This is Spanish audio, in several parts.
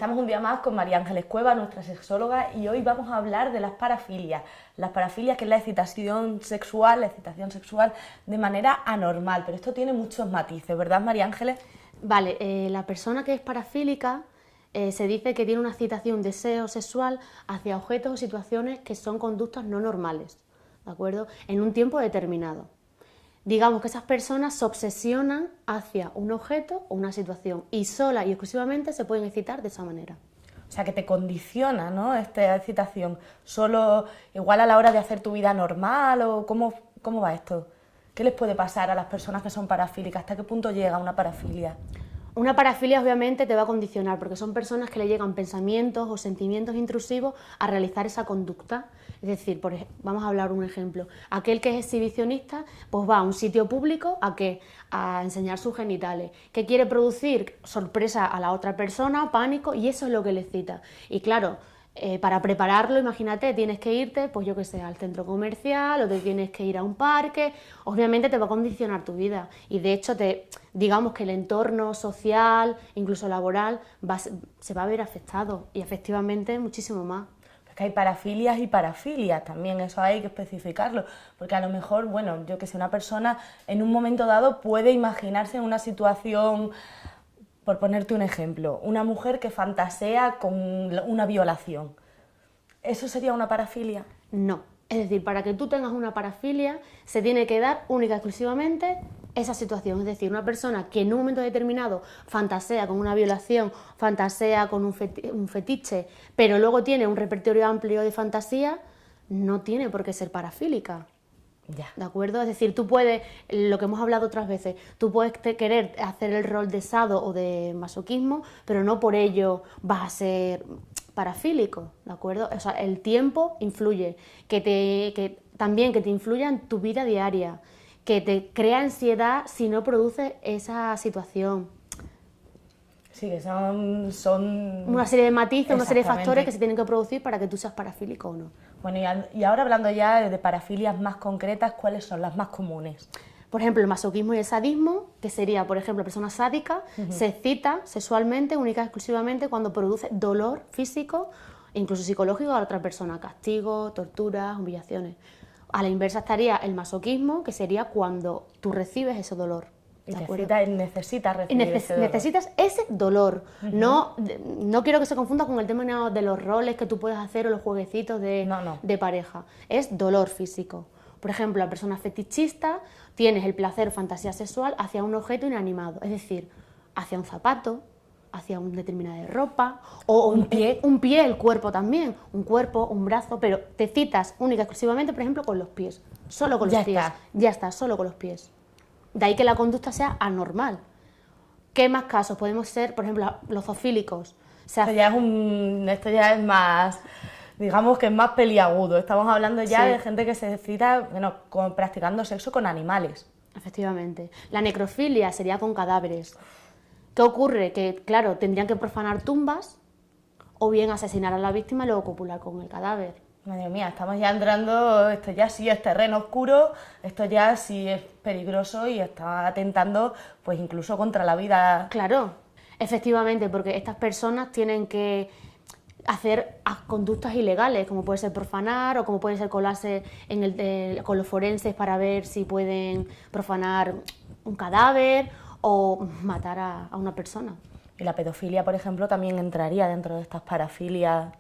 estamos un día más con María Ángeles Cueva, nuestra sexóloga, y hoy vamos a hablar de las parafilias. Las parafilias, que es la excitación sexual de manera anormal, pero esto tiene muchos matices, ¿verdad, María Ángeles? Vale, la persona que es parafílica se dice que tiene una excitación, deseo sexual hacia objetos o situaciones que son conductas no normales, ¿de acuerdo? En un tiempo determinado. Digamos que esas personas se obsesionan hacia un objeto o una situación y sola y exclusivamente se pueden excitar de esa manera. O sea, que te condiciona, ¿no?, esta excitación. Solo igual a la hora de hacer tu vida normal, o ¿cómo va esto? ¿Qué les puede pasar a las personas que son parafílicas? ¿Hasta qué punto llega una parafilia? Una parafilia obviamente te va a condicionar porque son personas que le llegan pensamientos o sentimientos intrusivos a realizar esa conducta. Es decir, vamos a hablar un ejemplo. Aquel que es exhibicionista pues va a un sitio público a enseñar sus genitales, que quiere producir sorpresa a la otra persona, pánico, y eso es lo que le excita. Y claro, para prepararlo, imagínate, tienes que irte, pues yo que sé, al centro comercial o te tienes que ir a un parque. Obviamente te va a condicionar tu vida y de hecho digamos que el entorno social, incluso laboral, se va a ver afectado y efectivamente muchísimo más. Es que hay parafilias y parafilias también, eso hay que especificarlo, porque a lo mejor, bueno, yo que sé, una persona en un momento dado puede imaginarse en una situación. Por ponerte un ejemplo, una mujer que fantasea con una violación. ¿Eso sería una parafilia? No. Es decir, para que tú tengas una parafilia se tiene que dar única y exclusivamente esa situación. Es decir, una persona que en un momento determinado fantasea con una violación, fantasea con un fetiche, pero luego tiene un repertorio amplio de fantasía, no tiene por qué ser parafílica. Ya. ¿De acuerdo? Es decir, tú puedes, lo que hemos hablado otras veces, tú puedes querer hacer el rol de sado o de masoquismo, pero no por ello vas a ser parafílico, ¿de acuerdo? O sea, el tiempo influye, también que te influya en tu vida diaria, que te crea ansiedad si no produces esa situación. Sí, que son Una serie de matices, una serie de factores que se tienen que producir para que tú seas parafílico o no. Bueno, y ahora hablando ya de parafilias más concretas, ¿cuáles son las más comunes? Por ejemplo, el masoquismo y el sadismo, que sería, por ejemplo, persona sádica, se excita sexualmente, única y exclusivamente cuando produce dolor físico, incluso psicológico a la otra persona, castigo, torturas, humillaciones. A la inversa estaría el masoquismo, que sería cuando tú recibes ese dolor. Y necesitas recibir ese dolor. Necesitas ese dolor. No quiero que se confunda con el tema de los roles que tú puedes hacer o los jueguecitos de pareja. Es dolor físico. Por ejemplo, la persona fetichista tienes el placer, fantasía sexual hacia un objeto inanimado, es decir, hacia un zapato, hacia una determinada ropa, o un pie, el cuerpo también, un cuerpo, un brazo, pero te citas única y exclusivamente, por ejemplo, con los pies, solo con los pies. Ya está, solo con los pies. De ahí que la conducta sea anormal. ¿Qué más casos? Podemos ser, por ejemplo, los zoofílicos. Esto ya es más, digamos que es más peliagudo. Estamos hablando ya de gente que se excita, practicando sexo con animales. Efectivamente. La necrofilia sería con cadáveres. ¿Qué ocurre? Que, claro, tendrían que profanar tumbas o bien asesinar a la víctima y luego copular con el cadáver. Madre mía, estamos ya entrando, esto ya sí es terreno oscuro, esto ya sí es peligroso y está atentando pues incluso contra la vida. Claro, efectivamente, porque estas personas tienen que hacer conductas ilegales, como puede ser profanar o como puede ser colarse con los forenses para ver si pueden profanar un cadáver o matar a una persona. Y la pedofilia, por ejemplo, también entraría dentro de estas parafilias.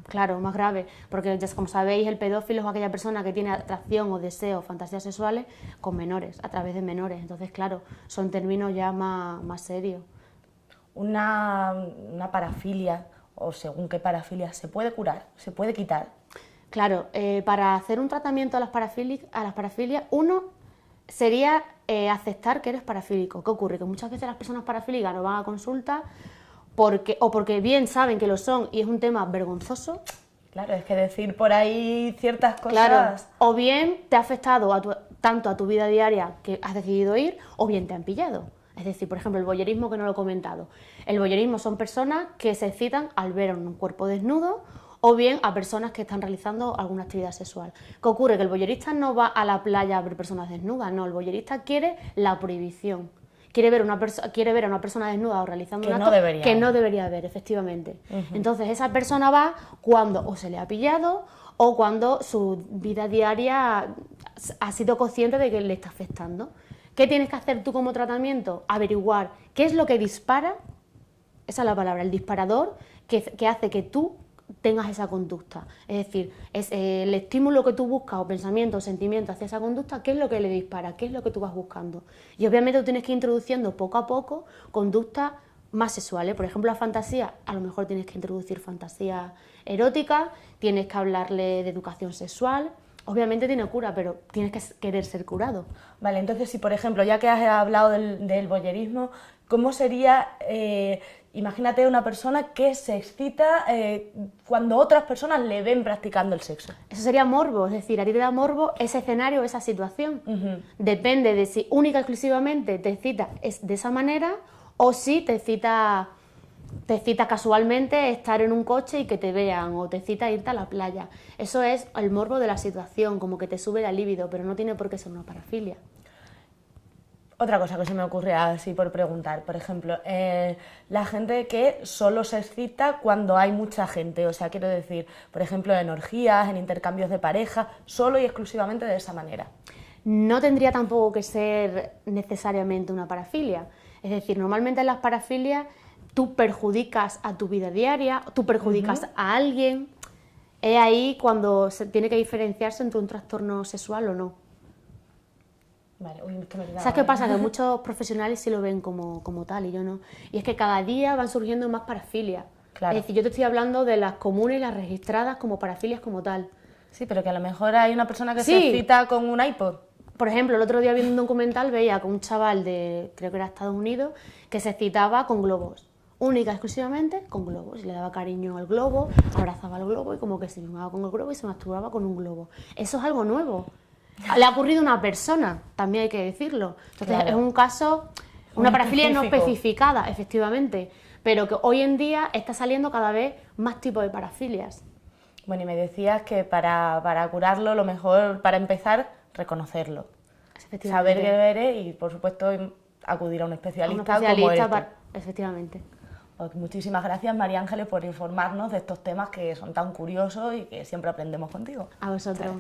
Claro, más grave, porque ya como sabéis, el pedófilo es aquella persona que tiene atracción o deseo, fantasías sexuales con menores, a través de menores. Entonces, claro, son términos ya más serios. Una parafilia, o según qué parafilia, ¿se puede curar? ¿Se puede quitar? Claro, para hacer un tratamiento a las parafilias, uno sería aceptar que eres parafílico. ¿Qué ocurre? Que muchas veces las personas parafílicas no van a consulta porque bien saben que lo son y es un tema vergonzoso. Claro, es que decir por ahí ciertas cosas. Claro, o bien te ha afectado tanto a tu vida diaria que has decidido ir, o bien te han pillado. Es decir, por ejemplo, el voyerismo, que no lo he comentado. El voyerismo son personas que se excitan al ver un cuerpo desnudo o bien a personas que están realizando alguna actividad sexual. ¿Qué ocurre? Que el voyerista no va a la playa a ver personas desnudas, no, el voyerista quiere la prohibición. quiere ver a una persona desnuda o realizando un acto que no debería ver, efectivamente. Entonces esa persona va cuando o se le ha pillado o cuando su vida diaria ha sido consciente de que le está afectando. ¿Qué tienes que hacer tú como tratamiento? Averiguar qué es lo que dispara, esa es la palabra, el disparador que hace que tú tengas esa conducta. Es decir, es el estímulo que tú buscas o pensamiento o sentimiento hacia esa conducta, ¿qué es lo que le dispara? ¿Qué es lo que tú vas buscando? Y obviamente tú tienes que ir introduciendo poco a poco conductas más sexuales. Por ejemplo, la fantasía, a lo mejor tienes que introducir fantasía erótica, tienes que hablarle de educación sexual. Obviamente tiene cura, pero tienes que querer ser curado. Vale, entonces si por ejemplo, ya que has hablado del voyerismo, ¿cómo sería, imagínate una persona que se excita cuando otras personas le ven practicando el sexo? Eso sería morbo, es decir, a ti te da morbo ese escenario, esa situación. Depende de si única y exclusivamente te excita es de esa manera o si te excita casualmente estar en un coche y que te vean, o te excita irte a la playa. Eso es el morbo de la situación, como que te sube la libido, pero no tiene por qué ser una parafilia. Otra cosa que se me ocurre así por preguntar, por ejemplo, la gente que solo se excita cuando hay mucha gente, o sea, quiero decir, por ejemplo, en orgías, en intercambios de pareja, solo y exclusivamente de esa manera. No tendría tampoco que ser necesariamente una parafilia. Es decir, normalmente en las parafilias tú perjudicas a tu vida diaria, tú perjudicas a alguien. Es ahí cuando se tiene que diferenciarse entre un trastorno sexual o no. Vale, uy, es que me quedaba, ¿Sabes qué pasa? Que muchos profesionales sí lo ven como tal y yo no. Y es que cada día van surgiendo más parafilias. Claro. Es decir, yo te estoy hablando de las comunes y las registradas como parafilias como tal. Sí, pero que a lo mejor hay una persona que Sí. se excita con un iPod. Por ejemplo, el otro día viendo un documental veía con un chaval de, creo que era Estados Unidos, que se excitaba con globos. Única, exclusivamente con globos. Y le daba cariño al globo, abrazaba al globo y como que se mimaba con el globo y se masturbaba con un globo. Eso es algo nuevo. Le ha ocurrido a una persona, también hay que decirlo. Entonces Claro. es un caso, una Muy parafilia no específico. especificada, efectivamente, pero que hoy en día está saliendo cada vez más tipos de parafilias. Bueno, y me decías que para curarlo, lo mejor, para empezar, reconocerlo. Efectivamente. Saber qué eres y, por supuesto, acudir a un especialista, como eres tú. Efectivamente. Pues muchísimas gracias, María Ángeles, por informarnos de estos temas que son tan curiosos y que siempre aprendemos contigo. A vosotros.